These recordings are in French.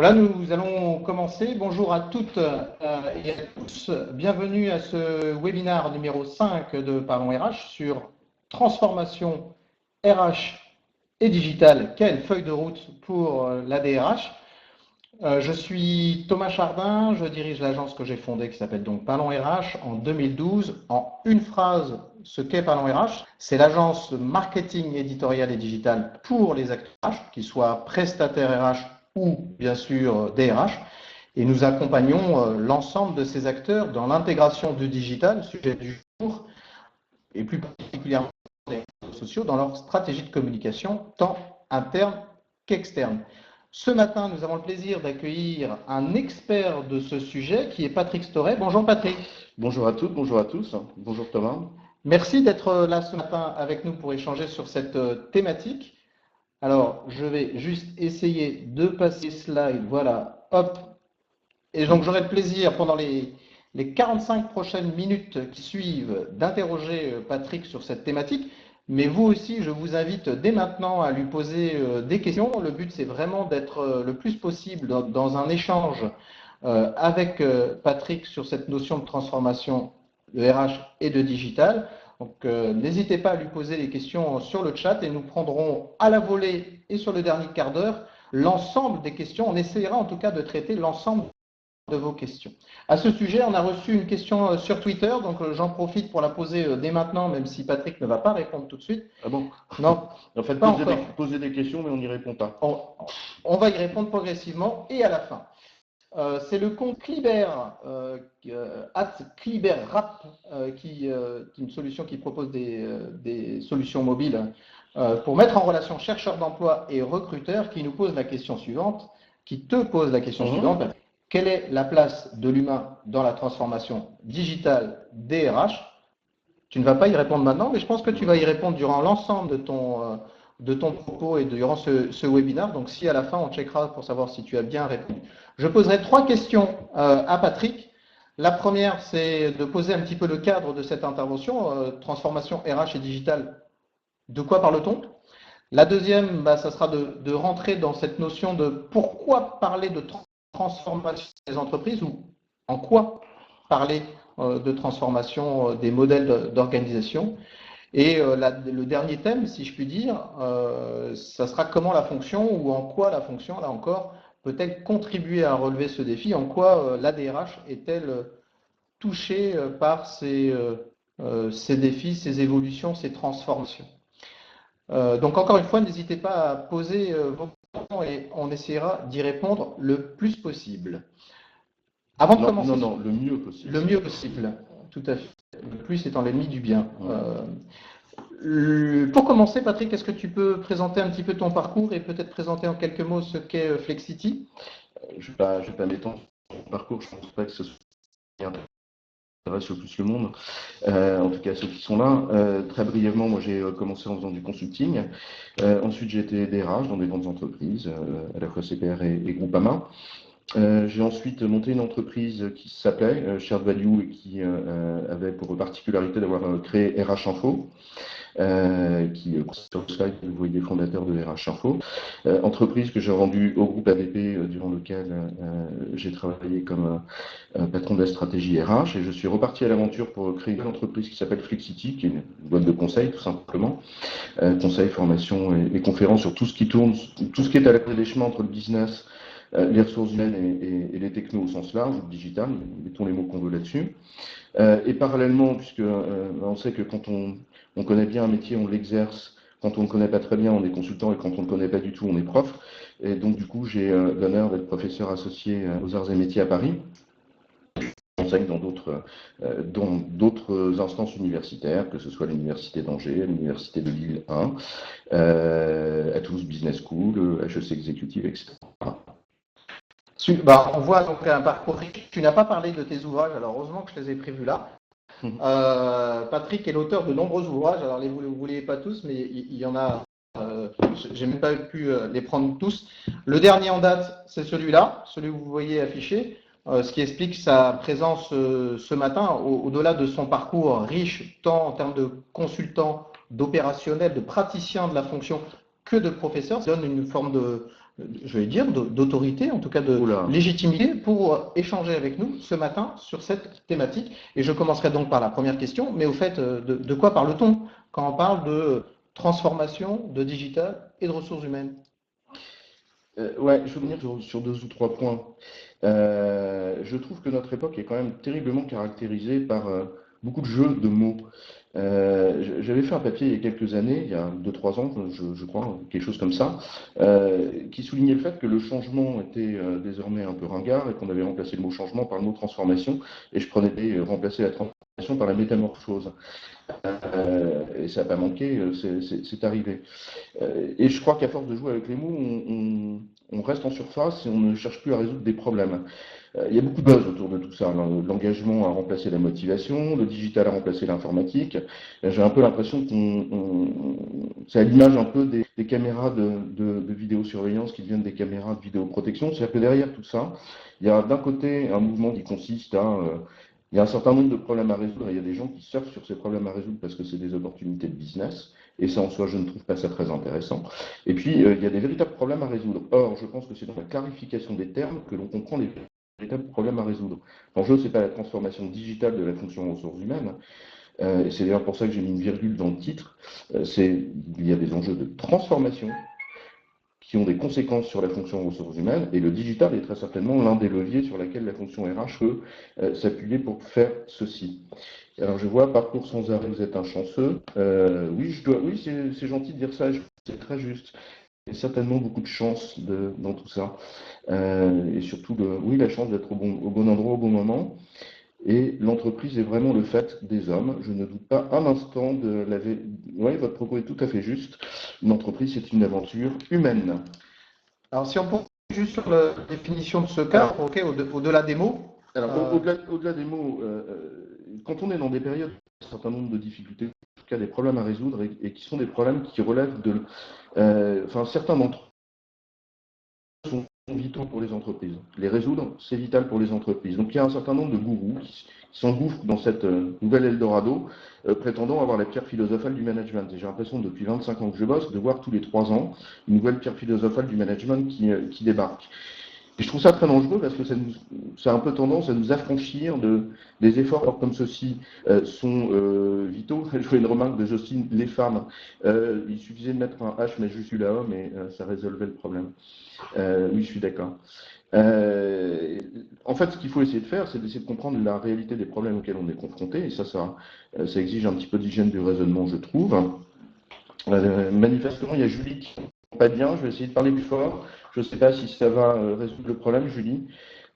Voilà, nous allons commencer. Bonjour à toutes et à tous. Bienvenue à ce webinaire numéro 5 de Parlons RH sur transformation RH et digitale. Quelle feuille de route pour la DRH? Je suis Thomas Chardin, je dirige l'agence que j'ai fondée qui s'appelle donc Parlons RH en 2012. En une phrase, ce qu'est Parlons RH, c'est l'agence marketing éditorial et digital pour les acteurs RH, qu'ils soient prestataires RH ou bien sûr DRH. Et nous accompagnons l'ensemble de ces acteurs dans l'intégration du digital, sujet du jour, et plus particulièrement des réseaux sociaux, dans leur stratégie de communication, tant interne qu'externe. Ce matin, nous avons le plaisir d'accueillir un expert de ce sujet qui est Patrick Storet. Bonjour Patrick. Bonjour à toutes, bonjour à tous. Bonjour Thomas. Merci d'être là ce matin avec nous pour échanger sur cette thématique. Alors, je vais juste essayer de passer slide. Voilà, hop. Et donc, j'aurai le plaisir pendant les 45 prochaines minutes qui suivent d'interroger Patrick sur cette thématique. Mais vous aussi, je vous invite dès maintenant à lui poser des questions. Le but, c'est vraiment d'être le plus possible dans un échange avec Patrick sur cette notion de transformation de RH et de digital. Donc, n'hésitez pas à lui poser des questions sur le chat et nous prendrons à la volée et sur le dernier quart d'heure l'ensemble des questions. On essaiera en tout cas de traiter l'ensemble de vos questions. À ce sujet, on a reçu une question sur Twitter, donc j'en profite pour la poser dès maintenant, même si Patrick ne va pas répondre tout de suite. Ah bon? Non. En fait, poser des questions, mais on n'y répond pas. On va y répondre progressivement et à la fin. C'est le compte Cliber, @CliberRap, qui est une solution qui propose des solutions mobiles pour mettre en relation chercheurs d'emploi et recruteurs, qui nous pose la question suivante, qui te pose la question suivante. Quelle est la place de l'humain dans la transformation digitale DRH? Tu ne vas pas y répondre maintenant, mais je pense que tu vas y répondre durant l'ensemble de ton propos et durant ce webinaire. Donc, si à la fin, on checkera pour savoir si tu as bien répondu. Je poserai 3 questions à Patrick. La première, c'est de poser un petit peu le cadre de cette intervention, transformation RH et digitale. De quoi parle-t-on? La deuxième, ça sera de rentrer dans cette notion de pourquoi parler de transformation des entreprises ou en quoi parler de transformation des modèles d'organisation. Et le dernier thème, si je puis dire, ça sera comment la fonction ou en quoi la fonction, là encore, peut-elle contribuer à relever ce défi, en quoi l'ADRH est-elle touchée par ces défis, ces évolutions, ces transformations. Donc encore une fois, n'hésitez pas à poser vos questions et on essaiera d'y répondre le plus possible. Avant de commencer. Non, le mieux possible. Le mieux possible, tout à fait. Le plus étant l'ennemi du bien. Pour commencer, Patrick, est-ce que tu peux présenter un petit peu ton parcours et peut-être présenter en quelques mots ce qu'est Flexity? Je ne vais pas m'étendre sur mon parcours, je ne pense pas que ce soit intéresse le plus le monde, en tout cas ceux qui sont là. Très brièvement, moi j'ai commencé en faisant du consulting. Ensuite j'ai été DRH dans des grandes entreprises, à la fois CPR et Groupama. J'ai ensuite monté une entreprise qui s'appelait Shared Value et qui avait pour particularité d'avoir créé RH Info, qui sur le slide vous voyez fondateur de RH Info, entreprise que j'ai rendue au groupe ADP durant lequel j'ai travaillé comme patron de la stratégie RH, et je suis reparti à l'aventure pour créer une entreprise qui s'appelle Flexity, qui est une boîte de conseil tout simplement, conseil, formation et conférences sur tout ce qui tourne, tout ce qui est à la clé des chemins entre le business, les ressources humaines et les technos au sens large, le digital, mettons les mots qu'on veut là-dessus. Et parallèlement, puisque on sait que quand on connaît bien un métier, on l'exerce. Quand on ne le connaît pas très bien, on est consultant, et quand on ne le connaît pas du tout, on est prof. Et donc du coup, j'ai l'honneur d'être professeur associé aux arts et métiers à Paris. Je enseigne dans d'autres instances universitaires, que ce soit l'université d'Angers, l'université de Lille 1, à Toulouse Business School, HEC Executive, etc. On voit donc un parcours riche. Tu n'as pas parlé de tes ouvrages, alors heureusement que je les ai prévus là. Patrick est l'auteur de nombreux ouvrages, alors vous ne les pas tous, mais il y en a, j'ai même pas pu les prendre tous. Le dernier en date, c'est celui-là, celui que vous voyez affiché, ce qui explique sa présence ce matin, au-delà de son parcours riche, tant en termes de consultant, d'opérationnel, de praticien de la fonction, que de professeur. Ça donne une forme je vais dire, d'autorité, en tout cas de légitimité, pour échanger avec nous ce matin sur cette thématique. Et je commencerai donc par la première question, mais au fait, de quoi parle-t-on quand on parle de transformation, de digital et de ressources humaines? Ouais, je veux venir sur 2 ou 3 points. Je trouve que notre époque est quand même terriblement caractérisée par beaucoup de jeux de mots. J'avais fait un papier il y a quelques années, il y a 2, 3 ans, je crois, quelque chose comme ça, qui soulignait le fait que le changement était désormais un peu ringard et qu'on avait remplacé le mot changement par le mot transformation, et je prenais remplacer la transformation par la métamorphose. Et ça n'a pas manqué, c'est arrivé. Et je crois qu'à force de jouer avec les mots, on reste en surface et on ne cherche plus à résoudre des problèmes. Il y a beaucoup de buzz autour de tout ça. L'engagement a remplacé la motivation, le digital a remplacé l'informatique. J'ai un peu l'impression c'est à l'image un peu des caméras de vidéosurveillance qui deviennent des caméras de vidéoprotection. C'est-à-dire que derrière tout ça, il y a d'un côté un mouvement qui consiste à il y a un certain nombre de problèmes à résoudre et il y a des gens qui surfent sur ces problèmes à résoudre parce que c'est des opportunités de business. Et ça, en soi, je ne trouve pas ça très intéressant. Et puis, il y a des véritables problèmes à résoudre. Or, je pense que c'est dans la clarification des termes que l'on comprend les véritables problèmes à résoudre. L'enjeu, ce n'est pas la transformation digitale de la fonction ressources humaines. Et c'est d'ailleurs pour ça que j'ai mis une virgule dans le titre. Il y a des enjeux de transformation qui ont des conséquences sur la fonction ressources humaines, et le digital est très certainement l'un des leviers sur lesquels la fonction RH peut s'appuyer pour faire ceci. Alors je vois, parcours sans arrêt, vous êtes un chanceux. Oui, c'est gentil de dire ça, c'est très juste. Il y a certainement beaucoup de chance dans tout ça. Et surtout, la chance d'être au bon endroit au bon moment. Et l'entreprise est vraiment le fait des hommes. Je ne doute pas un instant de la... Oui, votre propos est tout à fait juste. Une entreprise, c'est une aventure humaine. Alors, si on peut juste sur la définition de ce cadre, au-delà des mots. Alors, au-delà des mots, quand on est dans des périodes, un certain nombre de difficultés, en tout cas des problèmes à résoudre, et qui sont des problèmes qui relèvent de... certains d'entre eux sont vitaux pour les entreprises. Les résoudre, c'est vital pour les entreprises. Donc il y a un certain nombre de gourous qui s'engouffrent dans cette nouvelle Eldorado, prétendant avoir la pierre philosophale du management. Et j'ai l'impression, depuis 25 ans que je bosse, de voir tous les 3 ans une nouvelle pierre philosophale du management qui débarque. Et je trouve ça très dangereux parce que ça a un peu tendance à nous affranchir des efforts comme ceux-ci sont vitaux. Je fais une remarque de Jocelyne, les femmes. Il suffisait de mettre un H, mais je suis là, mais ça résolvait le problème. Oui, je suis d'accord. En fait, ce qu'il faut essayer de faire, c'est d'essayer de comprendre la réalité des problèmes auxquels on est confronté. Et ça exige un petit peu d'hygiène du raisonnement, je trouve. Manifestement, il y a Julie qui ne pas bien. Je vais essayer de parler plus fort. Je ne sais pas si ça va résoudre le problème, Julie.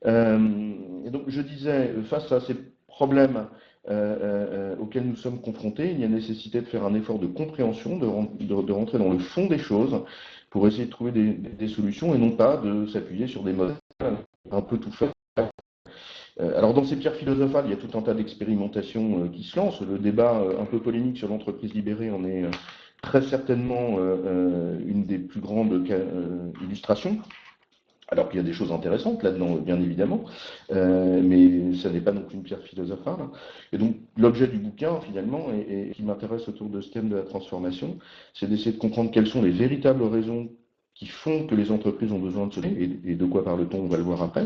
Et donc, je disais, face à ces problèmes auxquels nous sommes confrontés, il y a nécessité de faire un effort de compréhension, de rentrer dans le fond des choses pour essayer de trouver des solutions et non pas de s'appuyer sur des modèles un peu tout faits. Alors, dans ces pierres philosophales, il y a tout un tas d'expérimentations qui se lancent. Le débat un peu polémique sur l'entreprise libérée en est très certainement une des plus grandes illustrations. Alors qu'il y a des choses intéressantes là-dedans, bien évidemment, mais ça n'est pas non plus une pierre philosophale. Et donc, l'objet du bouquin, finalement, et qui m'intéresse autour de ce thème de la transformation, c'est d'essayer de comprendre quelles sont les véritables raisons qui font que les entreprises ont besoin de cela, et de quoi parle-t-on, on va le voir après.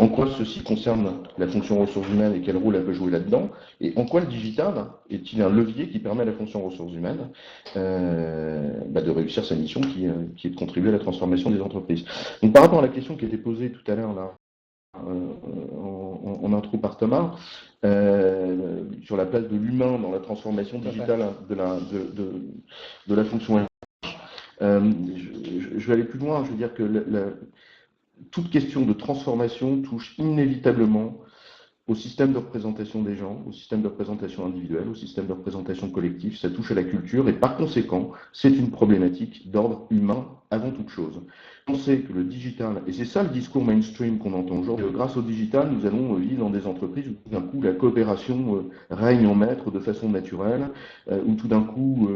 En quoi ceci concerne la fonction ressources humaines et quel rôle elle peut jouer là-dedans, et en quoi le digital est-il un levier qui permet à la fonction ressources humaines de réussir sa mission qui est de contribuer à la transformation des entreprises. Donc par rapport à la question qui a été posée tout à l'heure là, en intro par Thomas, sur la place de l'humain dans la transformation digitale de la fonction RH, je vais aller plus loin, je veux dire que toute question de transformation touche inévitablement au système de représentation des gens, au système de représentation individuelle, au système de représentation collective, ça touche à la culture et par conséquent, c'est une problématique d'ordre humain avant toute chose. On sait que le digital, et c'est ça le discours mainstream qu'on entend aujourd'hui, grâce au digital, nous allons vivre dans des entreprises où tout d'un coup la coopération règne en maître de façon naturelle, où tout d'un coup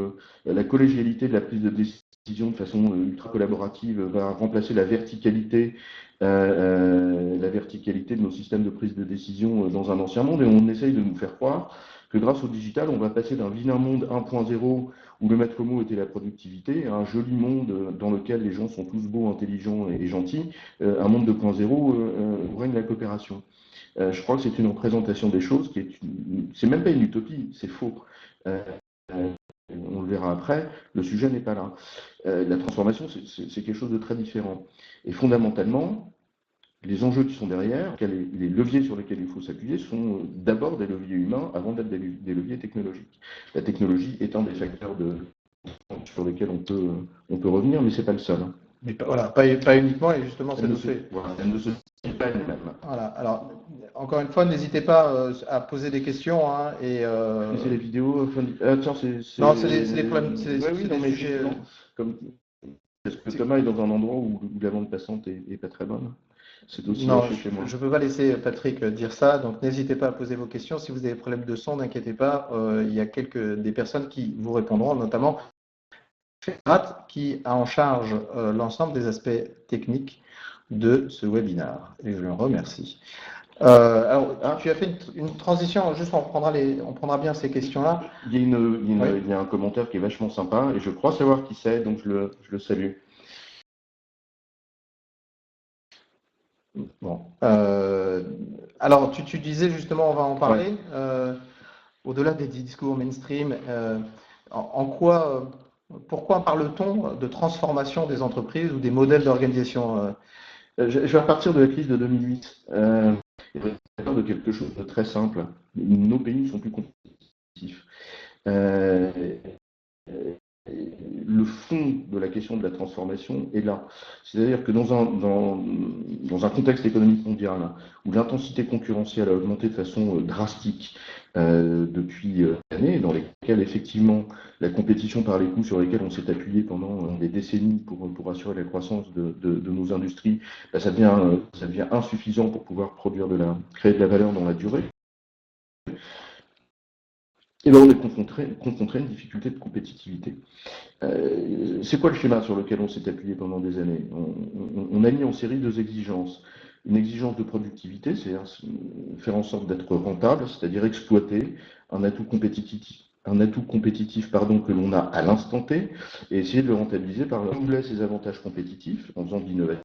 la collégialité de la prise de décision de façon ultra collaborative va remplacer la verticalité de nos systèmes de prise de décision dans un ancien monde, et on essaye de nous faire croire que grâce au digital, on va passer d'un vilain monde 1.0 où le maître mot était la productivité, un joli monde dans lequel les gens sont tous beaux, intelligents et gentils, un monde 2.0 où règne la coopération. Je crois que c'est une représentation des choses qui est, c'est même pas une utopie, c'est faux. On le verra après, le sujet n'est pas là. La transformation, c'est quelque chose de très différent. Et fondamentalement, les enjeux qui sont derrière, les leviers sur lesquels il faut s'appuyer, sont d'abord des leviers humains avant d'être des leviers technologiques. La technologie est un des facteurs sur lesquels on peut revenir, mais ce n'est pas le seul. Mais voilà, pas uniquement, et justement, ça nous fait. Voilà, elle ne se dit pas elle-même. Voilà, alors, encore une fois, n'hésitez pas à poser des questions. Hein, c'est les vidéos. Tiens, non, c'est des problèmes. Oui, non, mais sujets. Est-ce que Thomas est dans un endroit où la bande passante n'est pas très bonne? C'est aussi non, chez moi. Je ne peux pas laisser Patrick dire ça, donc n'hésitez pas à poser vos questions. Si vous avez des problèmes de son, n'inquiétez pas, il y a des personnes qui vous répondront, notamment Ferrat, qui a en charge l'ensemble des aspects techniques de ce webinaire. Et je le remercie. Alors, tu as fait une transition, juste on prendra bien ces questions-là. Il y a un commentaire qui est vachement sympa, et je crois savoir qui c'est, donc je le salue. Bon. Alors, tu disais justement, on va en parler, au-delà des discours mainstream, pourquoi parle-t-on de transformation des entreprises ou des modèles d'organisation? Je vais repartir de la crise de 2008. Et de quelque chose de très simple. Nos pays ne sont plus compétitifs. Le fond de la question de la transformation est là. C'est-à-dire que dans un contexte économique mondial où l'intensité concurrentielle a augmenté de façon drastique depuis années, dans lesquelles effectivement la compétition par les coûts sur lesquels on s'est appuyé pendant des décennies pour assurer la croissance de nos industries, ça devient insuffisant pour pouvoir créer de la valeur dans la durée. Et bien on est confronté à une difficulté de compétitivité. C'est quoi le schéma sur lequel on s'est appuyé pendant des années? On a mis en série deux exigences. Une exigence de productivité, c'est-à-dire faire en sorte d'être rentable, c'est-à-dire exploiter un atout compétitif que l'on a à l'instant T, et essayer de le rentabiliser par renouveler ses avantages compétitifs en faisant de l'innovation,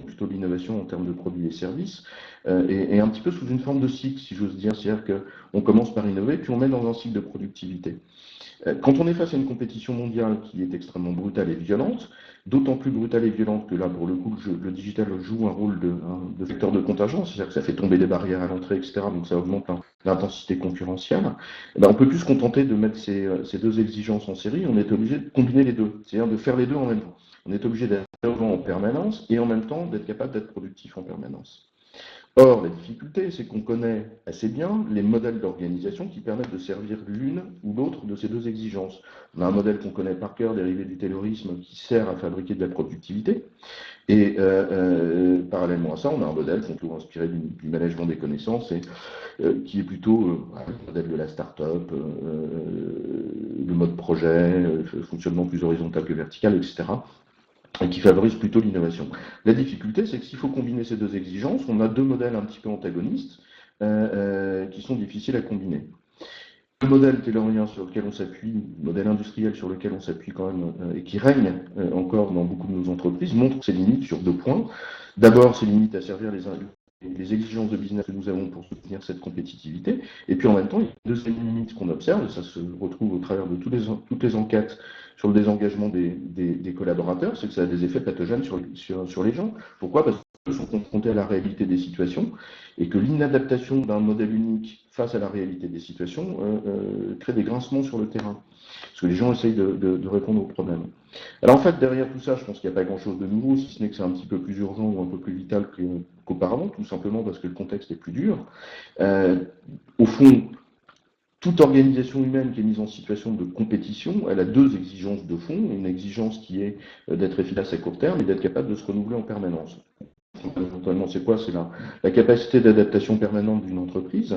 plutôt de l'innovation en termes de produits et services, et un petit peu sous une forme de cycle, si j'ose dire, c'est-à-dire qu'on commence par innover, puis on met dans un cycle de productivité. Quand on est face à une compétition mondiale qui est extrêmement brutale et violente, d'autant plus brutale et violente que là, pour le coup, le digital joue un rôle de vecteur de contingence, c'est-à-dire que ça fait tomber des barrières à l'entrée, etc., donc ça augmente l'intensité concurrentielle, on ne peut plus se contenter de mettre ces deux exigences en série, on est obligé de combiner les deux, c'est-à-dire de faire les deux en même temps. On est obligé d'être innovant en permanence et en même temps d'être capable d'être productif en permanence. Or, la difficulté, c'est qu'on connaît assez bien les modèles d'organisation qui permettent de servir l'une ou l'autre de ces deux exigences. On a un modèle qu'on connaît par cœur, dérivé du taylorisme, qui sert à fabriquer de la productivité. Et parallèlement à ça, on a un modèle qu'on trouve inspiré du management des connaissances et qui est plutôt le modèle de la start-up, le mode projet, le fonctionnement plus horizontal que vertical, etc. Et qui favorise plutôt l'innovation. La difficulté, c'est que s'il faut combiner ces deux exigences, on a deux modèles un petit peu antagonistes qui sont difficiles à combiner. Le modèle taylorien sur lequel on s'appuie, le modèle industriel sur lequel on s'appuie quand même et qui règne encore dans beaucoup de nos entreprises, montre ses limites sur deux points. D'abord, ses limites à servir les exigences de business que nous avons pour soutenir cette compétitivité. Et puis en même temps, il y a une deuxième limite qu'on observe, et ça se retrouve au travers de toutes les enquêtes sur le désengagement des collaborateurs, c'est que ça a des effets pathogènes sur les gens. Pourquoi? Parce qu'ils sont confrontés à la réalité des situations et que l'inadaptation d'un modèle unique face à la réalité des situations crée des grincements sur le terrain. Parce que les gens essayent de répondre aux problèmes. Alors en fait, derrière tout ça, je pense qu'il n'y a pas grand-chose de nouveau, si ce n'est que c'est un petit peu plus urgent ou un peu plus vital qu'auparavant, tout simplement parce que le contexte est plus dur. Au fond, toute organisation humaine qui est mise en situation de compétition, elle a deux exigences de fond. Une exigence qui est d'être efficace à court terme et d'être capable de se renouveler en permanence. Fondamentalement, c'est quoi? C'est la capacité d'adaptation permanente d'une entreprise,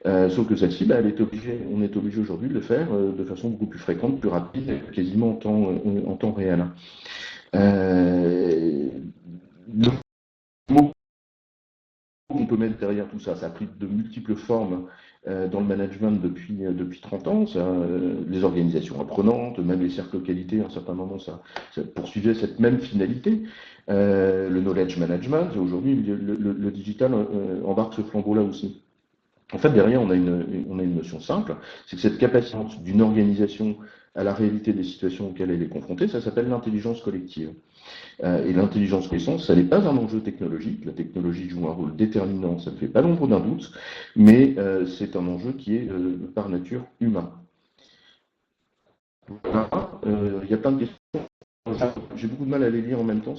sauf que celle-ci, on est obligé aujourd'hui de le faire de façon beaucoup plus fréquente, plus rapide, quasiment en temps réel. Le mot qu'on peut mettre derrière tout ça, ça a pris de multiples formes dans le management depuis 30 ans. Les organisations apprenantes, même les cercles qualité, à un certain moment, ça poursuivait cette même finalité. Le knowledge management, et aujourd'hui, le digital embarque ce flambeau-là aussi. En fait, derrière, on a une notion simple, c'est que cette capacité d'une organisation à la réalité des situations auxquelles elle est confrontée, ça s'appelle l'intelligence collective. Et l'intelligence collective, ça n'est pas un enjeu technologique. La technologie joue un rôle déterminant, ça ne fait pas l'ombre d'un doute, mais c'est un enjeu qui est par nature humain. Voilà, il y a plein de questions. J'ai beaucoup de mal à les lire en même temps.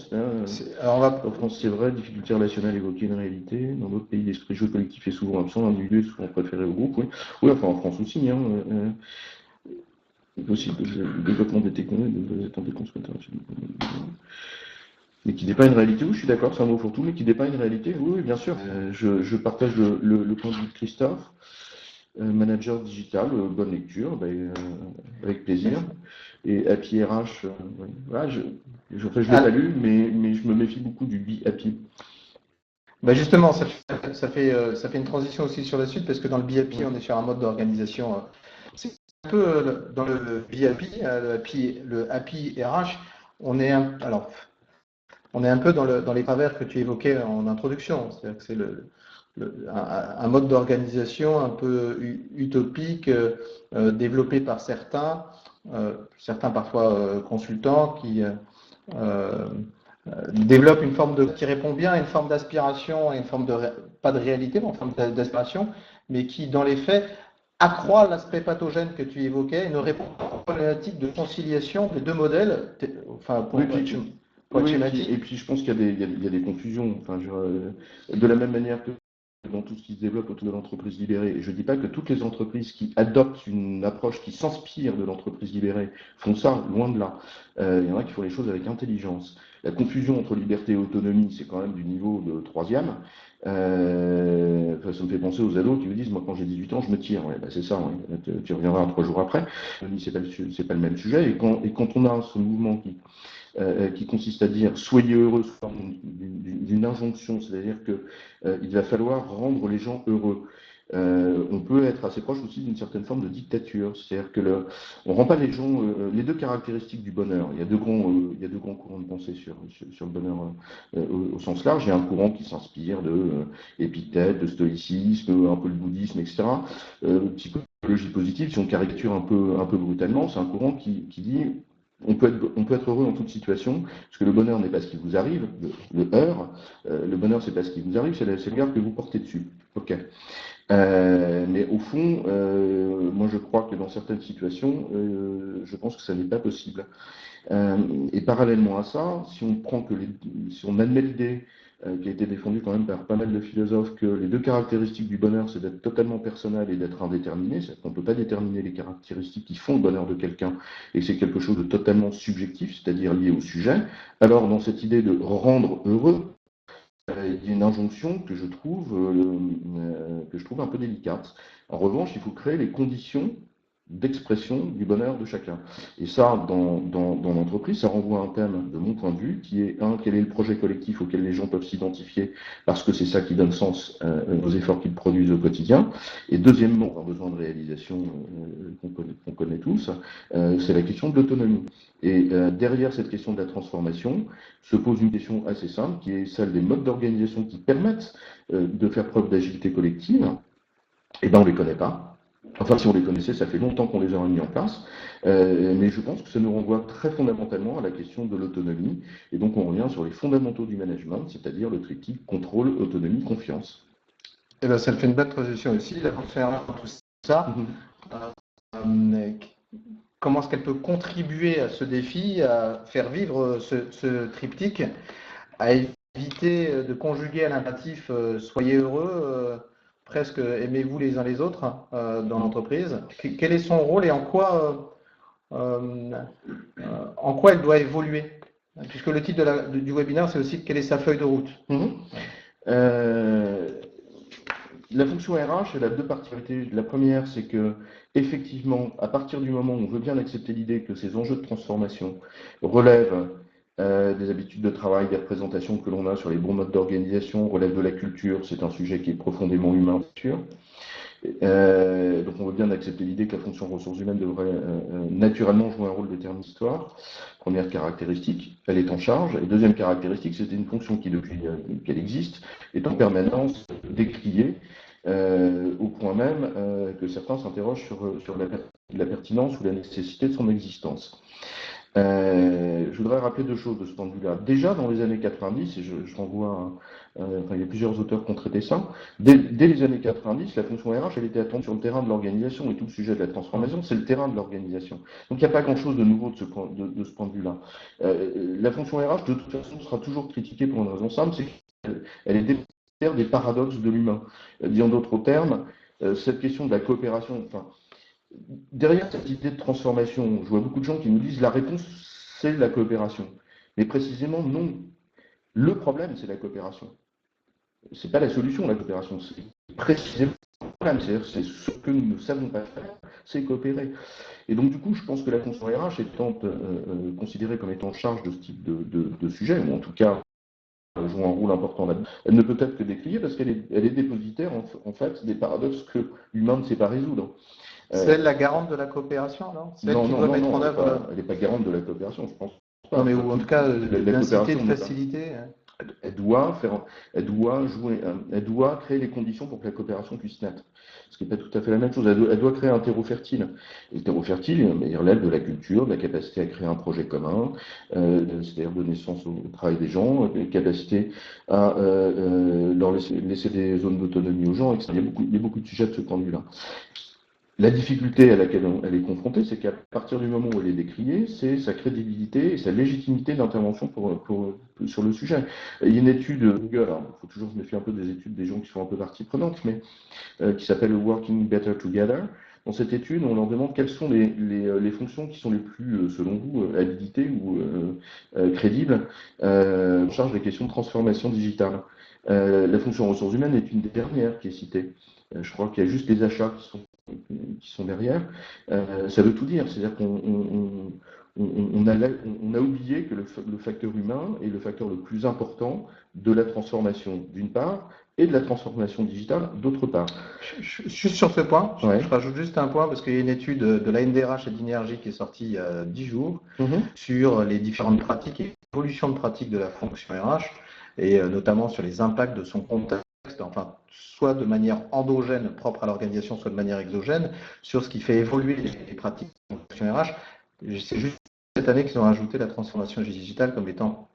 En France, c'est vrai, difficulté relationnelle évoquée une réalité. Dans d'autres pays, l'esprit jeu collectif est souvent absent, l'individu est souvent préféré au groupe. Oui, enfin en France aussi. C'est possible que le développement des technologies mais qui n'est pas une réalité. Oui, je suis d'accord, c'est un mot pour tout, mais qui n'est pas une réalité. Oui, bien sûr. Je partage le point de vue de Christophe. Manager digital, bonne lecture, avec plaisir. Et Happy RH, voilà, je ne l'ai pas lu, mais je me méfie beaucoup du Be Happy. Justement, ça fait une transition aussi sur la suite, parce que dans le Be Happy, on est sur un mode d'organisation. C'est un peu dans le Be Happy, le Happy RH, on est un peu dans les travers que tu évoquais en introduction. C'est-à-dire que c'est un mode d'organisation un peu utopique, développé par certains parfois consultants, qui développent une forme qui répond bien à une forme d'aspiration, et une forme pas de réalité, mais une forme d'aspiration, mais qui, dans les faits, accroît l'aspect pathogène que tu évoquais et ne répond pas à la problématique de conciliation des deux modèles. Et puis je pense qu'il y a des confusions. Enfin, de la même manière que dans tout ce qui se développe autour de l'entreprise libérée, et je ne dis pas que toutes les entreprises qui adoptent une approche qui s'inspire de l'entreprise libérée font ça, loin de là. Il y en a qui font les choses avec intelligence. La confusion entre liberté et autonomie, c'est quand même du niveau de troisième. Ça me fait penser aux ados qui me disent, moi quand j'ai 18 ans, je me tire. Ouais, c'est ça, ouais. Tu reviendras 3 jours après. C'est pas le même sujet. Et quand on a ce mouvement qui consiste à dire soyez heureux sous forme d'une injonction, c'est-à-dire qu'il va falloir rendre les gens heureux. On peut être assez proche aussi d'une certaine forme de dictature, c'est-à-dire que on rend pas les gens les deux caractéristiques du bonheur. Il y a deux grands courants de pensée sur le bonheur au sens large. Il y a un courant qui s'inspire de Épictète, de stoïcisme, un peu le bouddhisme, etc. Psychologie positive, si on caricature un peu brutalement, c'est un courant qui dit on peut être heureux en toute situation, parce que le bonheur n'est pas ce qui vous arrive, le bonheur c'est pas ce qui vous arrive, c'est le regard que vous portez dessus. Ok. Mais au fond, moi je crois que dans certaines situations, je pense que ça n'est pas possible. Et parallèlement à ça, si on admet l'idée qui a été défendue quand même par pas mal de philosophes, que les deux caractéristiques du bonheur, c'est d'être totalement personnel et d'être indéterminé, c'est-à-dire qu'on ne peut pas déterminer les caractéristiques qui font le bonheur de quelqu'un, et c'est quelque chose de totalement subjectif, c'est-à-dire lié au sujet. Alors dans cette idée de rendre heureux, il y a une injonction que je trouve un peu délicate. En revanche, il faut créer les conditions d'expression du bonheur de chacun. Et ça, dans l'entreprise, ça renvoie à un thème, de mon point de vue, qui est, quel est le projet collectif auquel les gens peuvent s'identifier, parce que c'est ça qui donne sens aux efforts qu'ils produisent au quotidien. Et deuxièmement, un besoin de réalisation qu'on connaît tous, c'est la question de l'autonomie. Et derrière cette question de la transformation, se pose une question assez simple, qui est celle des modes d'organisation qui permettent de faire preuve d'agilité collective. Eh bien, on ne les connaît pas. Enfin, si on les connaissait, ça fait longtemps qu'on les aurait mis en place. Mais je pense que ça nous renvoie très fondamentalement à la question de l'autonomie. Et donc, on revient sur les fondamentaux du management, c'est-à-dire le triptyque contrôle, autonomie, confiance. Et bien, ça fait une belle transition aussi, la conférence, tout ça. Comment est-ce qu'elle peut contribuer à ce défi, à faire vivre ce triptyque, à éviter de conjuguer à l'impératif soyez heureux, presque aimez-vous les uns les autres dans l'entreprise. Quel est son rôle et en quoi elle doit évoluer? Puisque le titre du webinaire, c'est aussi quelle est sa feuille de route. La fonction RH, elle a deux particularités. La première, c'est que, effectivement, à partir du moment où on veut bien accepter l'idée que ces enjeux de transformation relèvent des habitudes de travail, des représentations que l'on a sur les bons modes d'organisation, relèvent de la culture, c'est un sujet qui est profondément humain, bien sûr. Donc on veut bien accepter l'idée que la fonction ressources humaines devrait naturellement jouer un rôle déterminatoire. Première caractéristique, elle est en charge. Et deuxième caractéristique, c'est une fonction qui, depuis qu'elle existe, est en permanence décriée, au point même que certains s'interrogent sur la pertinence ou la nécessité de son existence. Je voudrais rappeler deux choses de ce point de vue-là. Déjà, dans les années 90, et je renvoie, enfin, il y a plusieurs auteurs qui ont traité ça, dès les années 90, la fonction RH, elle était attendue sur le terrain de l'organisation, et tout le sujet de la transformation, c'est le terrain de l'organisation. Donc il n'y a pas grand-chose de nouveau de ce point de vue-là. La fonction RH, de toute façon, sera toujours critiquée pour une raison simple, c'est qu'elle est dépositaire des paradoxes de l'humain. Disons d'autres termes, cette question de la coopération, enfin, derrière cette idée de transformation, je vois beaucoup de gens qui nous disent la réponse, c'est la coopération. Mais précisément, non. Le problème, c'est la coopération. Ce n'est pas la solution, la coopération. C'est précisément le problème. C'est-à-dire c'est ce que nous ne savons pas faire, c'est coopérer. Et donc, du coup, je pense que la fonction RH étant considérée comme étant en charge de ce type de sujet, ou en tout cas joue un rôle important là-dedans, elle ne peut être que décriée parce qu'elle est dépositaire, en fait, des paradoxes que l'humain ne sait pas résoudre. C'est elle la garante de la coopération, non? C'est elle qui doit mettre en œuvre. Elle n'est pas garante de la coopération, je pense pas. Non, mais ou en tout cas, d'inciter, de faciliter. Elle doit créer les conditions pour que la coopération puisse naître. Ce qui n'est pas tout à fait la même chose. Elle doit créer un terreau fertile. Et le terreau fertile, il relève de la culture, de la capacité à créer un projet commun, c'est-à-dire donner sens au travail des gens, la capacité à leur laisser des zones d'autonomie aux gens, etc. Il y a beaucoup de sujets de ce point de vue-là. La difficulté à laquelle elle est confrontée, c'est qu'à partir du moment où elle est décriée, c'est sa crédibilité et sa légitimité d'intervention sur le sujet. Il y a une étude Google, il faut toujours se méfier un peu des études des gens qui sont un peu partie prenante, mais qui s'appelle Working Better Together. Dans cette étude, on leur demande quelles sont les fonctions qui sont les plus, selon vous, habilitées ou crédibles, en charge des questions de transformation digitale. La fonction ressources humaines est une des dernières qui est citée. Je crois qu'il y a juste les achats qui sont derrière. Ça veut tout dire, c'est-à-dire qu'on a oublié que le facteur humain est le facteur le plus important de la transformation d'une part et de la transformation digitale d'autre part. Juste sur ce point, je rajoute juste un point parce qu'il y a une étude de la NDRH et d'Inergie qui est sortie il y a 10 jours sur les différentes pratiques et l'évolution de pratiques de la fonction RH et notamment sur les impacts de son contexte, enfin, soit de manière endogène propre à l'organisation, soit de manière exogène, sur ce qui fait évoluer les pratiques de la fonction RH. C'est juste cette année qu'ils ont ajouté la transformation digitale comme étant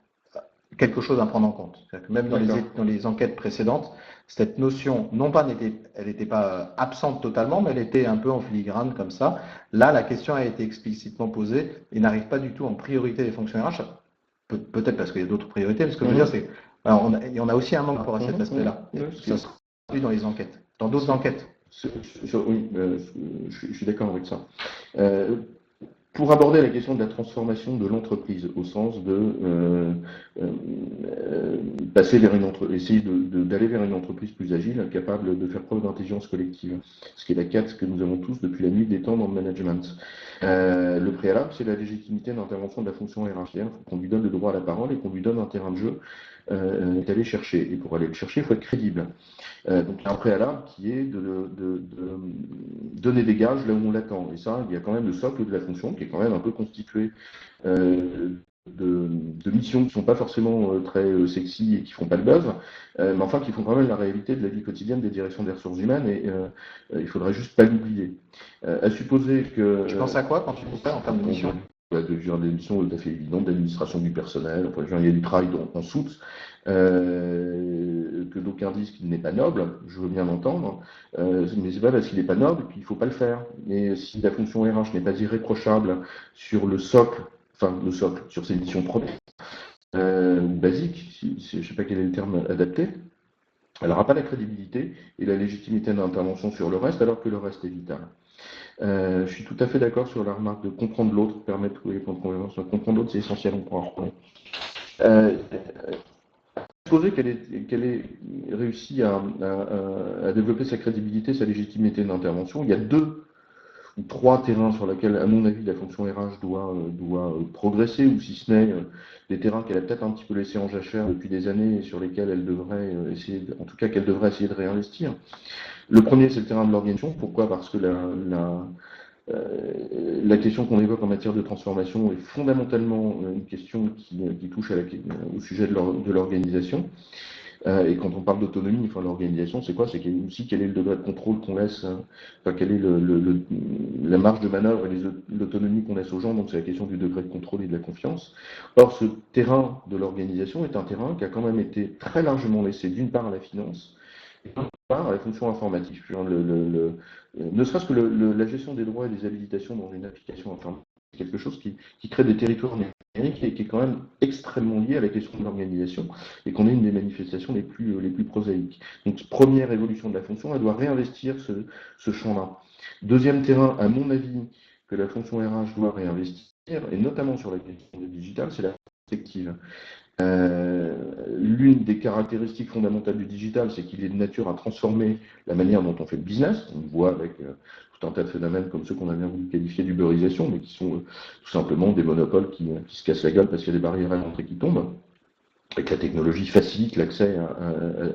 quelque chose à prendre en compte. C'est-à-dire que même dans les enquêtes précédentes, cette notion, non pas elle n'était pas absente totalement, mais elle était un peu en filigrane comme ça. Là, la question a été explicitement posée et n'arrive pas du tout en priorité des fonctions RH. Peut-être parce qu'il y a d'autres priorités, mais ce que je veux dire, c'est on a aussi un manque pour cet aspect-là. Ça se traduit dans les enquêtes, dans d'autres enquêtes. Oui, je suis d'accord avec ça. Pour aborder la question de la transformation de l'entreprise, au sens de passer vers essayer d'aller vers une entreprise plus agile, capable de faire preuve d'intelligence collective, ce qui est la quête que nous avons tous depuis la nuit des temps dans le management. Le préalable, c'est la légitimité d'intervention de la fonction hiérarchique. Il faut qu'on lui donne le droit à la parole et qu'on lui donne un terrain de jeu d'aller chercher. Et pour aller le chercher, il faut être crédible. Donc il y a un préalable qui est de donner des gages là où on l'attend. Et ça, il y a quand même le socle de la fonction qui est quand même un peu constitué de missions qui ne sont pas forcément très sexy et qui ne font pas le buzz, mais enfin qui font quand même la réalité de la vie quotidienne des directions des ressources humaines et il ne faudrait juste pas l'oublier. À supposer que... Tu penses à quoi quand tu dis ça en termes de mission? Des missions tout à fait évidentes d'administration du personnel, enfin, il y a du travail en soute, que d'aucuns disent qu'il n'est pas noble, je veux bien l'entendre, mais c'est pas parce qu'il n'est pas noble qu'il ne faut pas le faire. Et si la fonction RH n'est pas irréprochable sur le socle, sur ses missions propres, basiques, je ne sais pas quel est le terme adapté, elle n'aura pas la crédibilité et la légitimité d'intervention sur le reste, alors que le reste est vital. Je suis tout à fait d'accord sur la remarque de comprendre l'autre, permettre de comprendre l'autre, c'est essentiel, on pourra en reprendre. Supposer qu'elle ait réussi à développer sa crédibilité, sa légitimité d'intervention, il y a 2 ou 3 terrains sur lesquels, à mon avis, la fonction RH doit progresser, ou si ce n'est des terrains qu'elle a peut-être un petit peu laissés en jachère depuis des années et sur lesquels elle devrait essayer, en tout cas qu'elle devrait essayer de réinvestir. Le premier, c'est le terrain de l'organisation. Pourquoi? Parce que la question qu'on évoque en matière de transformation est fondamentalement une question qui touche au sujet de l'organisation. Et quand on parle d'autonomie, enfin, l'organisation, c'est quoi? C'est aussi quel est le degré de contrôle qu'on laisse, enfin, quelle est la marge de manœuvre et l'autonomie qu'on laisse aux gens. Donc c'est la question du degré de contrôle et de la confiance. Or, ce terrain de l'organisation est un terrain qui a quand même été très largement laissé d'une part à la finance et d'autre part à la fonction informatique. Ne serait-ce que la gestion des droits et des habilitations dans une application informatique, c'est quelque chose qui crée des territoires numériques et qui est quand même extrêmement lié à la question de l'organisation et qu'on est une des manifestations les plus prosaïques. Donc, première évolution de la fonction, elle doit réinvestir ce champ-là. Deuxième terrain, à mon avis, que la fonction RH doit réinvestir, et notamment sur la question du digital, c'est la perspective. L'une des caractéristiques fondamentales du digital, c'est qu'il est de nature à transformer la manière dont on fait le business. On le voit avec tout un tas de phénomènes comme ceux qu'on a bien voulu qualifier d'uberisation, mais qui sont tout simplement des monopoles qui se cassent la gueule parce qu'il y a des barrières à l'entrée qui tombent, et que la technologie facilite l'accès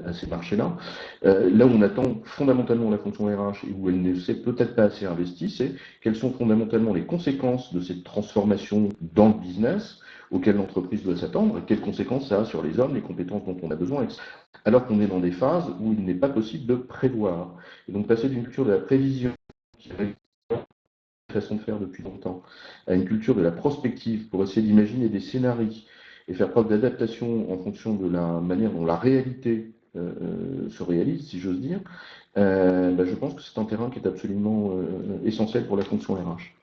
à ces marchés-là. Là où on attend fondamentalement la fonction RH et où elle ne s'est peut-être pas assez investie, c'est quelles sont fondamentalement les conséquences de cette transformation dans le business auquel l'entreprise doit s'attendre, et quelles conséquences ça a sur les hommes, les compétences dont on a besoin, alors qu'on est dans des phases où il n'est pas possible de prévoir. Et donc passer d'une culture de la prévision, qui est une façon de faire depuis longtemps, à une culture de la prospective, pour essayer d'imaginer des scénarios, et faire preuve d'adaptation en fonction de la manière dont la réalité se réalise, si j'ose dire, je pense que c'est un terrain qui est absolument essentiel pour la fonction RH.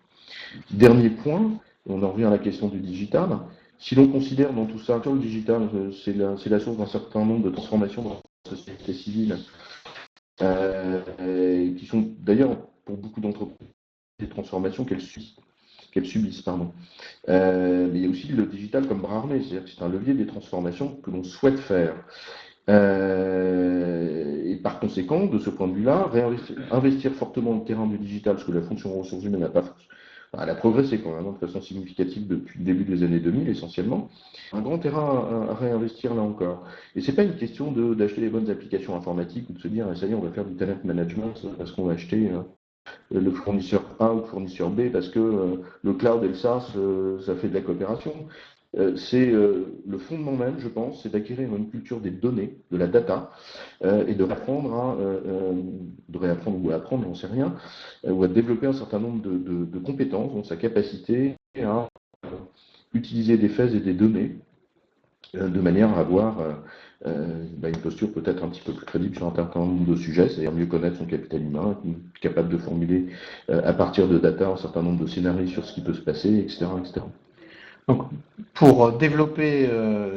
Dernier point, on en revient à la question du digital. Si l'on considère dans tout ça que le digital, c'est la source d'un certain nombre de transformations dans la société civile, qui sont d'ailleurs pour beaucoup d'entreprises des transformations qu'elles subissent. Mais il y a aussi le digital comme bras armé, c'est-à-dire que c'est un levier des transformations que l'on souhaite faire. Et par conséquent, de ce point de vue-là, investir fortement le terrain du digital, parce que la fonction ressources humaines elle a progressé quand même de façon significative depuis le début des années 2000 essentiellement. Un grand terrain à réinvestir là encore. Et c'est pas une question d'acheter les bonnes applications informatiques ou de se dire ça y est, on va faire du talent management parce qu'on va acheter le fournisseur A ou le fournisseur B parce que le cloud et le SaaS, ça fait de la coopération. C'est le fondement même, je pense, c'est d'acquérir une culture des données, de la data, et de réapprendre ou à apprendre, j'en sais rien, ou à développer un certain nombre de compétences, donc sa capacité à utiliser des faits et des données de manière à avoir une posture peut-être un petit peu plus crédible sur un certain nombre de sujets, c'est-à-dire mieux connaître son capital humain, être capable de formuler à partir de data un certain nombre de scénarios sur ce qui peut se passer, etc. Donc, pour développer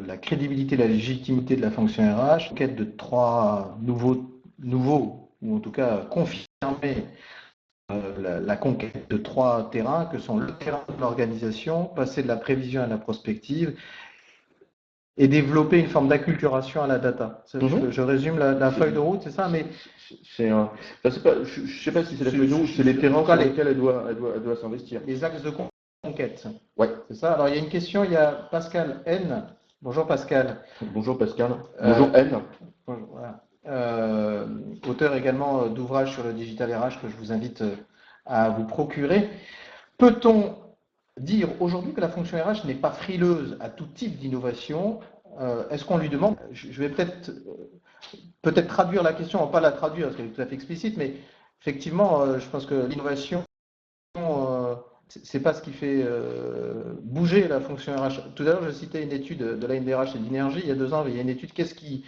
la crédibilité, la légitimité de la fonction RH, quête de 3 nouveaux, ou en tout cas confirmer la conquête de 3 terrains, que sont le terrain de l'organisation, passer de la prévision à la prospective, et développer une forme d'acculturation à la data. Je résume la feuille de route, c'est ça, mais je ne sais pas si c'est la feuille de route, c'est les terrains sur lesquels elle doit s'investir. Les axes de conquête. Ouais. C'est ça. Alors il y a une question, il y a Pascal N. Bonjour Pascal. Bonjour Pascal. Bonjour N. Voilà. Auteur également d'ouvrages sur le digital RH que je vous invite à vous procurer. Peut-on dire aujourd'hui que la fonction RH n'est pas frileuse à tout type d'innovation? Est-ce qu'on lui demande, je vais peut-être traduire la question, pas la traduire parce qu'elle est tout à fait explicite, mais effectivement, je pense que l'innovation, c'est pas ce qui fait bouger la fonction RH. Tout à l'heure, je citais une étude de la NDRH et d'Énergie. Il y a 2 ans, il y a une étude, qu'est-ce qui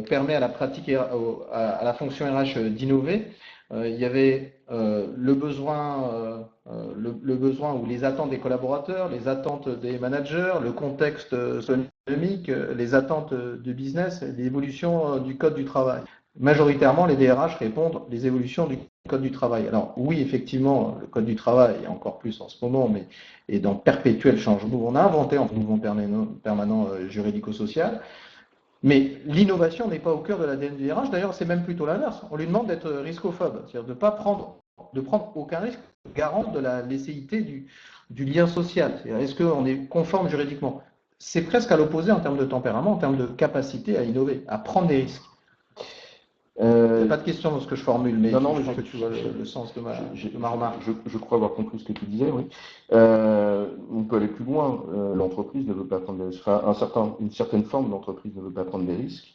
permet à la pratique, à la fonction RH d'innover. Il y avait le besoin ou les attentes des collaborateurs, les attentes des managers, le contexte socio-économique, les attentes du business, l'évolution du code du travail. Majoritairement, les DRH répondent les évolutions du code du travail. Alors oui, effectivement, le code du travail, encore plus en ce moment, mais est dans perpétuel changement. On a inventé un mouvement permanent juridico-social. Mais l'innovation n'est pas au cœur de l'ADN du DRH. D'ailleurs, c'est même plutôt l'inverse. On lui demande d'être riscophobe, c'est-à-dire de prendre aucun risque, garant de la licéité du lien social. Est-ce qu'on est conforme juridiquement? C'est presque à l'opposé en termes de tempérament, en termes de capacité à innover, à prendre des risques. Il n'y a pas de question dans ce que je formule, mais non, je pense que tu vois le sens de ma remarque. Je crois avoir compris ce que tu disais, oui. On peut aller plus loin. L'entreprise ne veut pas prendre des risques. Enfin, une certaine forme d'entreprise ne veut pas prendre des risques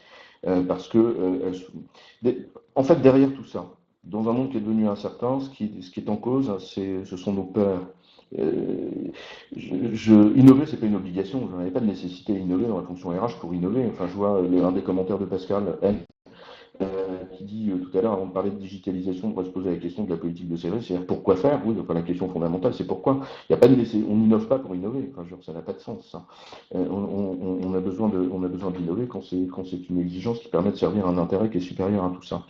parce que, en fait, derrière tout ça, dans un monde qui est devenu incertain, ce qui est en cause, ce sont nos peurs. Innover, c'est pas une obligation. Je n'avais pas de nécessité à innover dans la fonction RH pour innover. Enfin, je vois un des commentaires de Pascal M. Qui dit tout à l'heure, on parlait de digitalisation, on pourrait se poser la question de la politique de service, c'est-à-dire pourquoi faire. Oui, enfin, la question fondamentale, c'est pourquoi. Il y a pas on n'innove pas pour innover, enfin, ça n'a pas de sens. Ça. On a besoin d'innover quand c'est une exigence qui permet de servir un intérêt qui est supérieur à tout ça.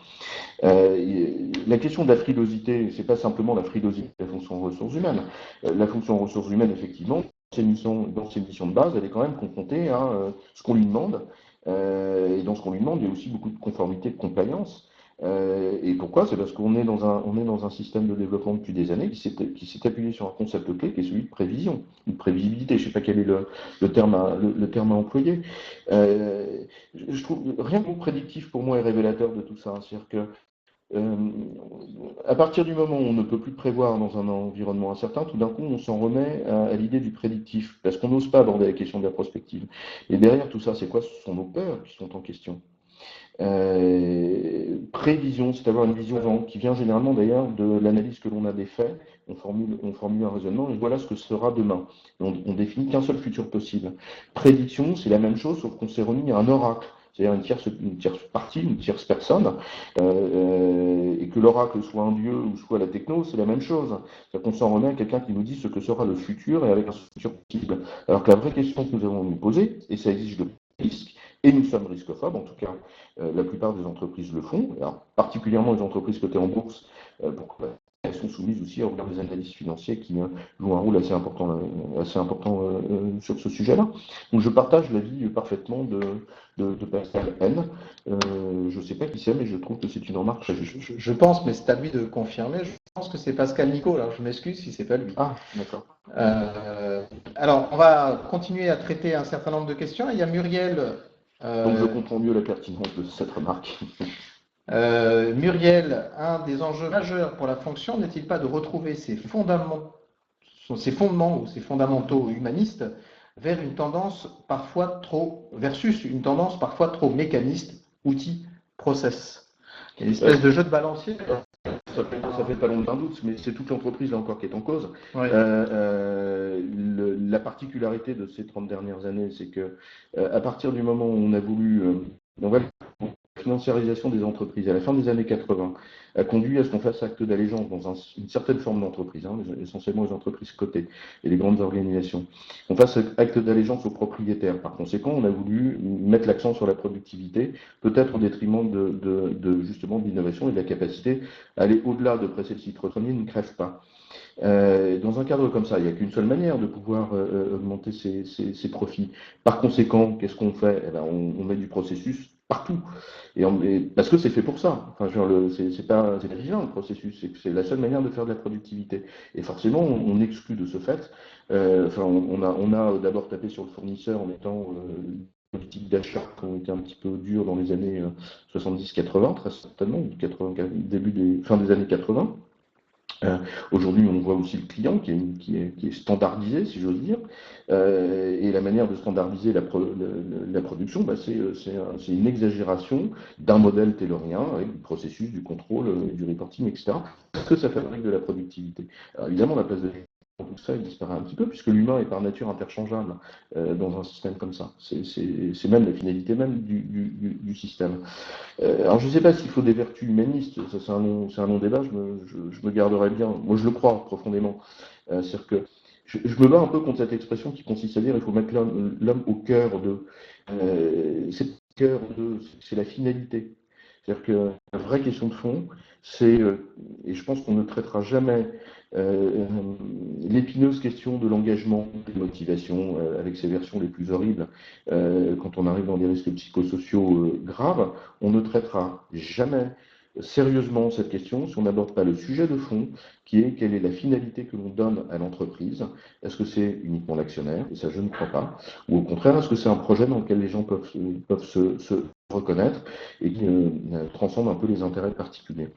La question de la frilosité, c'est pas simplement la frilosité de la fonction ressources humaines. La fonction ressources humaines, effectivement, dans ses missions de base, elle est quand même confrontée à ce qu'on lui demande. Et dans ce qu'on lui demande, il y a aussi beaucoup de conformité, de compliance. Et pourquoi? C'est parce qu'on est dans un système de développement depuis des années qui s'est appuyé sur un concept clé qui est celui de prévision, de prévisibilité. Je ne sais pas quel est le terme à employer. Je trouve rien que le mot prédictif pour moi est révélateur de tout ça. C'est-à-dire que à partir du moment où on ne peut plus prévoir dans un environnement incertain, tout d'un coup, on s'en remet à l'idée du prédictif, parce qu'on n'ose pas aborder la question de la prospective. Et derrière tout ça, c'est quoi? Ce sont nos peurs qui sont en question. Prévision, c'est avoir une vision qui vient généralement d'ailleurs de l'analyse que l'on a des faits. On formule un raisonnement et voilà ce que sera demain. On définit qu'un seul futur possible. Prédiction, c'est la même chose, sauf qu'on s'est remis à un oracle. C'est-à-dire une tierce partie, une tierce personne, et que l'oracle soit un dieu ou soit la techno, c'est la même chose. C'est-à-dire qu'on s'en remet à quelqu'un qui nous dit ce que sera le futur et avec un futur possible. Alors que la vraie question que nous avons à nous poser, et ça exige de risque, et nous sommes riscophobes, en tout cas la plupart des entreprises le font, alors, particulièrement les entreprises cotées en bourse, pourquoi elles sont soumises aussi au regard des analystes financiers qui jouent un rôle assez important sur ce sujet-là. Donc je partage l'avis parfaitement de Pascal N. Je ne sais pas qui c'est, mais je trouve que c'est une remarque très juste. Je pense, mais c'est à lui de confirmer, je pense que c'est Pascal Nico, alors je m'excuse si c'est pas lui. Ah, d'accord. Alors, on va continuer à traiter un certain nombre de questions. Il y a Muriel. Donc je comprends mieux la pertinence de cette remarque. Muriel, un des enjeux majeurs pour la fonction n'est-il pas de retrouver ses fondements ou ses fondamentaux humanistes vers une tendance parfois trop mécaniste, outil, process? Il y a une espèce de jeu de balancier. Ça fait pas longtemps d'un doute, mais c'est toute l'entreprise là encore qui est en cause. Oui. La particularité de ces 30 dernières années, c'est que à partir du moment où on a voulu la financiarisation des entreprises à la fin des années 80 a conduit à ce qu'on fasse acte d'allégeance dans une certaine forme d'entreprise, essentiellement les entreprises cotées et les grandes organisations. On fasse acte d'allégeance aux propriétaires. Par conséquent, on a voulu mettre l'accent sur la productivité, peut-être au détriment justement de l'innovation et de la capacité à aller au-delà de presser le citronnier ne crève pas. Dans un cadre comme ça, il n'y a qu'une seule manière de pouvoir augmenter ses profits. Par conséquent, qu'est-ce qu'on fait? On met du processus partout. Parce que c'est fait pour ça. Enfin, c'est pas divin le processus, c'est la seule manière de faire de la productivité. Et forcément, on exclut de ce fait. On a d'abord tapé sur le fournisseur en mettant politiques d'achat qui ont été un petit peu dures dans les années 70-80, très certainement, fin des années 80. Aujourd'hui, on voit aussi le client qui est standardisé, si j'ose dire, et la manière de standardiser la production, c'est une exagération d'un modèle taylorien avec du processus, du contrôle, du reporting, etc. Parce que ça fabrique de la productivité. Alors évidemment, la place de tout ça, il disparaît un petit peu, puisque l'humain est par nature interchangeable dans un système comme ça. C'est même la finalité même du système. Alors je ne sais pas s'il faut des vertus humanistes, ça c'est un long débat, je me garderai bien. Moi je le crois profondément. C'est-à-dire que je me bats un peu contre cette expression qui consiste à dire qu'il faut mettre l'homme au cœur de. C'est la finalité. C'est-à-dire que la vraie question de fond, c'est, et je pense qu'on ne traitera jamais l'épineuse question de l'engagement, des motivations, avec ses versions les plus horribles, quand on arrive dans des risques psychosociaux graves, on ne traitera jamais sérieusement cette question si on n'aborde pas le sujet de fond, qui est quelle est la finalité que l'on donne à l'entreprise. Est-ce que c'est uniquement l'actionnaire? Et ça, je ne crois pas. Ou au contraire, est-ce que c'est un projet dans lequel les gens peuvent se reconnaître et qui transcende un peu les intérêts particuliers?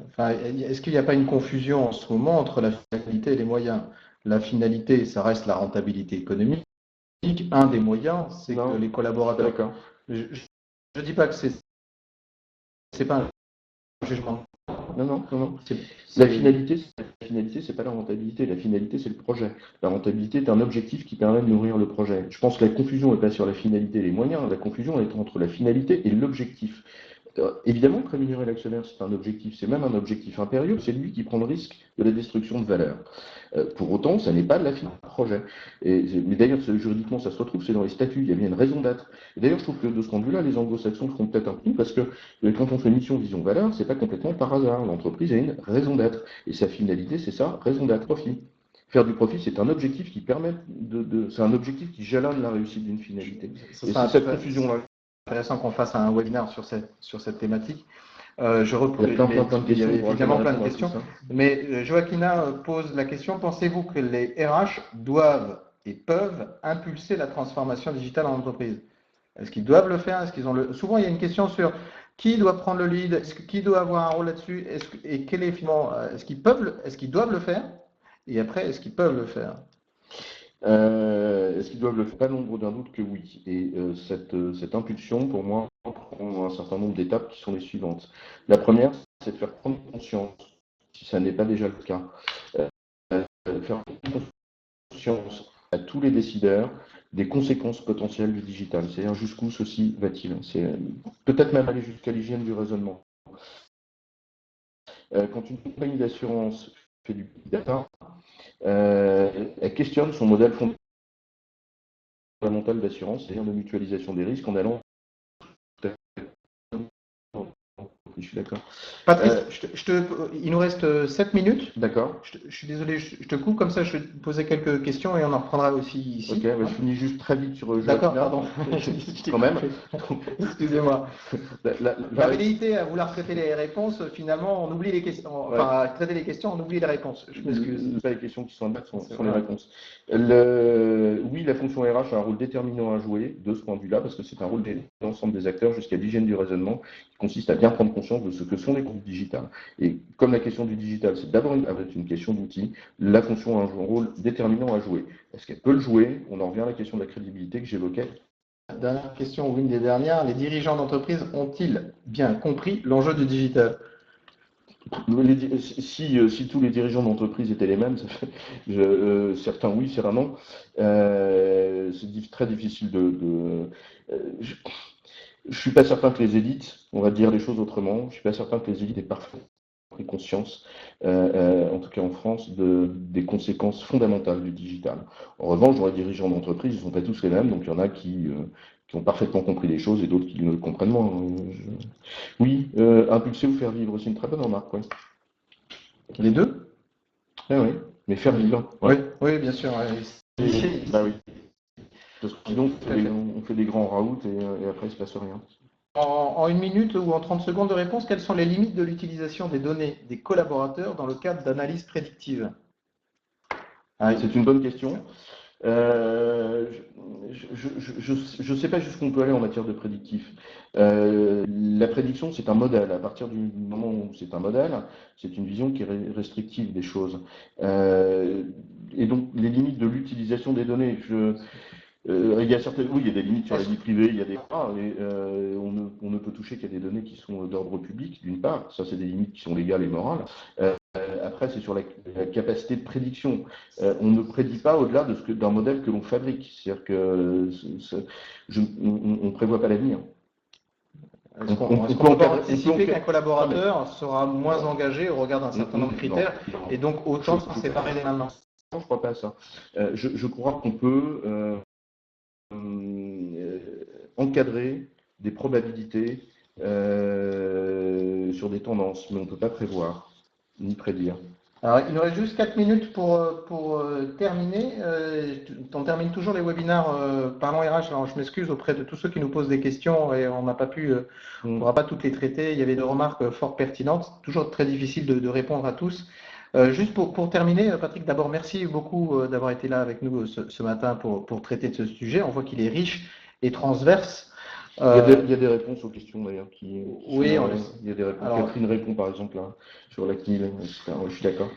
Enfin, est-ce qu'il n'y a pas une confusion en ce moment entre la finalité et les moyens? La finalité, ça reste la rentabilité économique. Un des moyens, c'est que les collaborateurs. D'accord. Je ne dis pas que c'est pas un jugement. Non. La finalité, c'est pas la rentabilité. La finalité, c'est le projet. La rentabilité est un objectif qui permet de nourrir le projet. Je pense que la confusion n'est pas sur la finalité et les moyens. La confusion est entre la finalité et l'objectif. Évidemment que rémunérer l'actionnaire, c'est un objectif, c'est même un objectif impérieux, c'est lui qui prend le risque de la destruction de valeur. Pour autant, ça n'est pas de la finalité du projet. Mais d'ailleurs, juridiquement, ça se retrouve, c'est dans les statuts, il y a bien une raison d'être. Et d'ailleurs, je trouve que de ce point de vue-là, les anglo-saxons font peut-être un coup, parce que quand on fait mission, vision, valeur, c'est pas complètement par hasard. L'entreprise a une raison d'être. Et sa finalité, c'est ça, raison d'être, profit. Faire du profit, c'est un objectif qui permet c'est un objectif qui jalonne la réussite d'une finalité. Et c'est cette confusion-là. Intéressant qu'on fasse un webinaire sur cette thématique. Je reprends. Il y a plein de questions. Il y a évidemment plein de questions. Mais Joaquina pose la question, pensez-vous que les RH doivent et peuvent impulser la transformation digitale en entreprise? Est-ce qu'ils doivent le faire? Est-ce qu'ils ont le... Souvent, il y a une question sur qui doit prendre le lead, qui doit avoir un rôle là-dessus, et quel est finalement, est-ce qu'ils doivent le faire? Et après, est-ce qu'ils peuvent le faire? Est-ce qu'ils doivent le faire? Pas l'ombre d'un doute que oui. Et cette impulsion, pour moi, prend un certain nombre d'étapes qui sont les suivantes. La première, c'est de faire prendre conscience, si ça n'est pas déjà le cas, faire prendre conscience à tous les décideurs des conséquences potentielles du digital. C'est-à-dire jusqu'où ceci va-t-il? C'est peut-être même aller jusqu'à l'hygiène du raisonnement. Quand une compagnie d'assurance fait du big data, elle questionne son modèle fondamental d'assurance, c'est-à-dire de mutualisation des risques en allant. Je suis d'accord. Patrice, il nous reste 7 minutes. D'accord. Je suis désolé, je te coupe, comme ça je vais te poser quelques questions et on en reprendra aussi ici. Ok, je finis juste très vite sur D'accord, pardon. Quand même. Excusez-moi. La velléité à vouloir traiter les réponses, finalement, on oublie les questions. Enfin, à traiter les questions, on oublie les réponses. Je m'excuse. Pas les questions qui sont en bas, sont les réponses. Oui, la fonction RH a un rôle déterminant à jouer de ce point de vue-là, parce que c'est un rôle de l'ensemble des acteurs jusqu'à l'hygiène du raisonnement, qui consiste à bien prendre conscience de ce que sont les comptes digitales. Et comme la question du digital, c'est d'abord une question d'outils, la fonction a un rôle déterminant à jouer. Est-ce qu'elle peut le jouer? On en revient à la question de la crédibilité que j'évoquais. Dernière question, ou une des dernières, les dirigeants d'entreprise ont-ils bien compris l'enjeu du digital? Si tous les dirigeants d'entreprise étaient les mêmes, certains oui, certains non. C'est très difficile je ne suis pas certain que les élites, on va dire les choses autrement, je ne suis pas certain que les élites aient parfaitement pris conscience, en tout cas en France, des conséquences fondamentales du digital. En revanche, dans les dirigeants d'entreprise, ils ne sont pas tous les mêmes, donc il y en a qui ont parfaitement compris les choses et d'autres qui ne le comprennent moins. Oui, impulser ou faire vivre, c'est une très bonne remarque. Ouais. Les deux? Oui, mais faire vivre. Ouais. Oui, bien sûr. Bah oui. Parce que sinon, on fait des grands raouts et après, il ne se passe rien. En une minute ou en 30 secondes de réponse, quelles sont les limites de l'utilisation des données des collaborateurs dans le cadre d'analyse prédictive? C'est une bonne question. Je ne sais pas jusqu'où on peut aller en matière de prédictif. La prédiction, c'est un modèle. À partir du moment où c'est un modèle, c'est une vision qui est restrictive des choses. Et donc, les limites de l'utilisation des données. Il y a il y a des limites sur la vie privée, il y a des on ne peut toucher qu'à des données qui sont d'ordre public, d'une part. Ça, c'est des limites qui sont légales et morales. Après, c'est sur la capacité de prédiction. On ne prédit pas au-delà d'un modèle que l'on fabrique. C'est-à-dire que on ne prévoit pas l'avenir. Est-ce qu'on peut anticiper qu'un collaborateur sera moins engagé au regard d'un certain nombre de critères et donc autant s'en séparer dès maintenant? Je ne crois pas à ça. Je crois qu'on peut encadrer des probabilités sur des tendances, mais on ne peut pas prévoir ni prédire. Alors, il nous reste juste 4 minutes pour terminer. On termine toujours les webinaires Parlons RH. Alors, je m'excuse auprès de tous ceux qui nous posent des questions et on n'a pas pu, on ne pourra pas toutes les traiter. Il y avait des remarques fort pertinentes. Toujours très difficile de répondre à tous. Juste pour terminer, Patrick, d'abord, merci beaucoup d'avoir été là avec nous ce matin pour traiter de ce sujet. On voit qu'il est riche et transverse. Il y a des réponses aux questions d'ailleurs oui, il y a des réponses. Alors, Catherine répond par exemple là, sur la CNIL, etc. Je suis d'accord.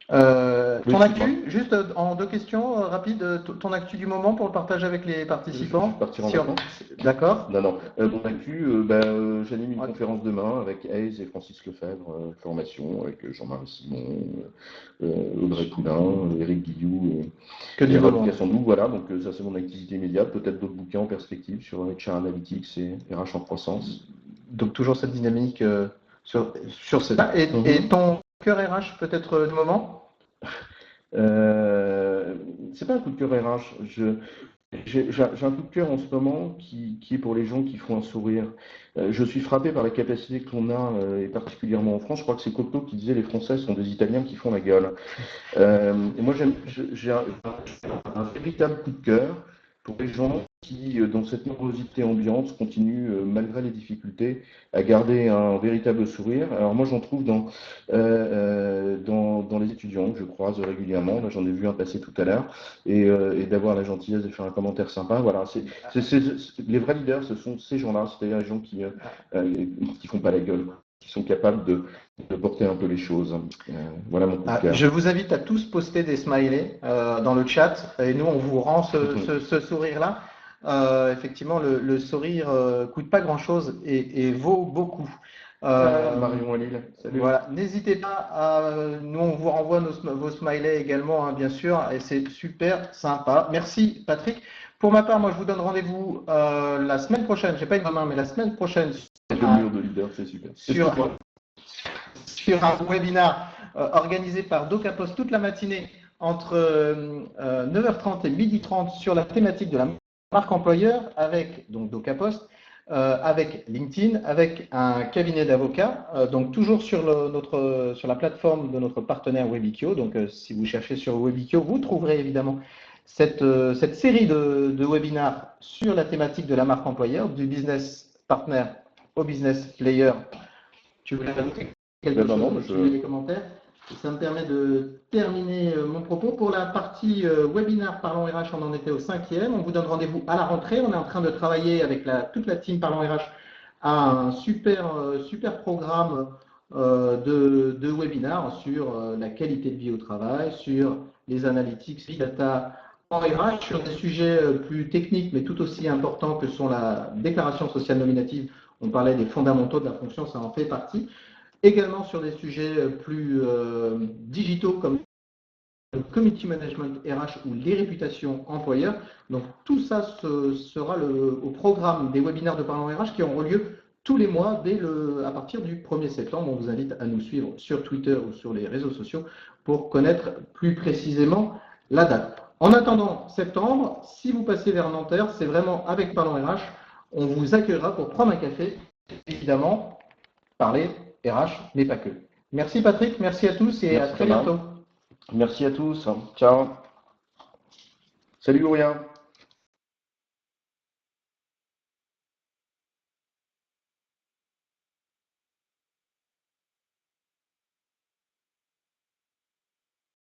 Ton actu, juste en 2 questions rapides, ton actu du moment pour le partage avec les participants. Je vais partir en vacances. D'accord. Non. Mon actu, j'anime une conférence demain avec Hayes et Francis Lefebvre, formation avec Jean-Marie Simon, Audrey Poulain, Éric Guillou et Rob Cassandou. Voilà, donc ça c'est mon activité immédiate. Peut-être d'autres bouquins en perspective sur HR Analytics et RH en croissance. Donc toujours cette dynamique sur ce. Et ton cœur RH peut-être du moment? C'est pas un coup de cœur RH. J'ai un coup de cœur en ce moment qui est pour les gens qui font un sourire. Je suis frappé par la capacité que l'on a, et particulièrement en France. Je crois que c'est Cocteau qui disait les Français sont des Italiens qui font la gueule. Et moi, j'ai un véritable coup de cœur pour les gens qui, dans cette morosité ambiante, continuent, malgré les difficultés, à garder un véritable sourire. Alors moi, j'en trouve dans les étudiants que je croise régulièrement. Là, j'en ai vu un passer tout à l'heure, et d'avoir la gentillesse de faire un commentaire sympa. Voilà, les vrais leaders, ce sont ces gens-là, c'est-à-dire les gens qui font pas la gueule, qui sont capables de porter un peu les choses. Voilà mon coup de cœur. Je vous invite à tous poster des smileys dans le chat et nous on vous rend ce sourire-là. Effectivement, le sourire coûte pas grand-chose et vaut beaucoup. Marion à Lille, salut. Voilà, n'hésitez pas nous on vous renvoie vos smileys également, hein, bien sûr, et c'est super sympa. Merci Patrick. Pour ma part, moi je vous donne rendez-vous la semaine prochaine, j'ai pas une main, mais la semaine prochaine. Le mur de leader, c'est super. Sur un webinar organisé par DocaPost toute la matinée entre 9h30 et 12h30 sur la thématique de la marque employeur avec donc DocaPost, avec LinkedIn, avec un cabinet d'avocats, donc toujours sur la plateforme de notre partenaire Webikio. Donc si vous cherchez sur Webikio, vous trouverez évidemment cette série de webinars sur la thématique de la marque employeur, du business partner au business player. Tu voulais ajouter quelque chose dans les commentaires? Ça me permet de terminer mon propos. Pour la partie webinaire Parlons RH, on en était au 5e. On vous donne rendez-vous à la rentrée. On est en train de travailler avec toute la team Parlons RH à un super programme de webinaire sur la qualité de vie au travail, sur les analytics, big data en RH, sur des sujets plus techniques mais tout aussi importants que sont la déclaration sociale nominative. On parlait des fondamentaux de la fonction, ça en fait partie. Également sur des sujets plus digitaux comme le community management RH ou les réputations employeurs. Donc tout ça sera au programme des webinaires de Parlons RH qui auront lieu tous les mois à partir du 1er septembre. On vous invite à nous suivre sur Twitter ou sur les réseaux sociaux pour connaître plus précisément la date. En attendant septembre, si vous passez vers Nanterre, c'est vraiment avec Parlons RH, on vous accueillera pour prendre un café, évidemment, parler RH, mais pas que. Merci Patrick, merci à tous et à très bientôt. Merci à tous. Ciao. Salut Aurélien.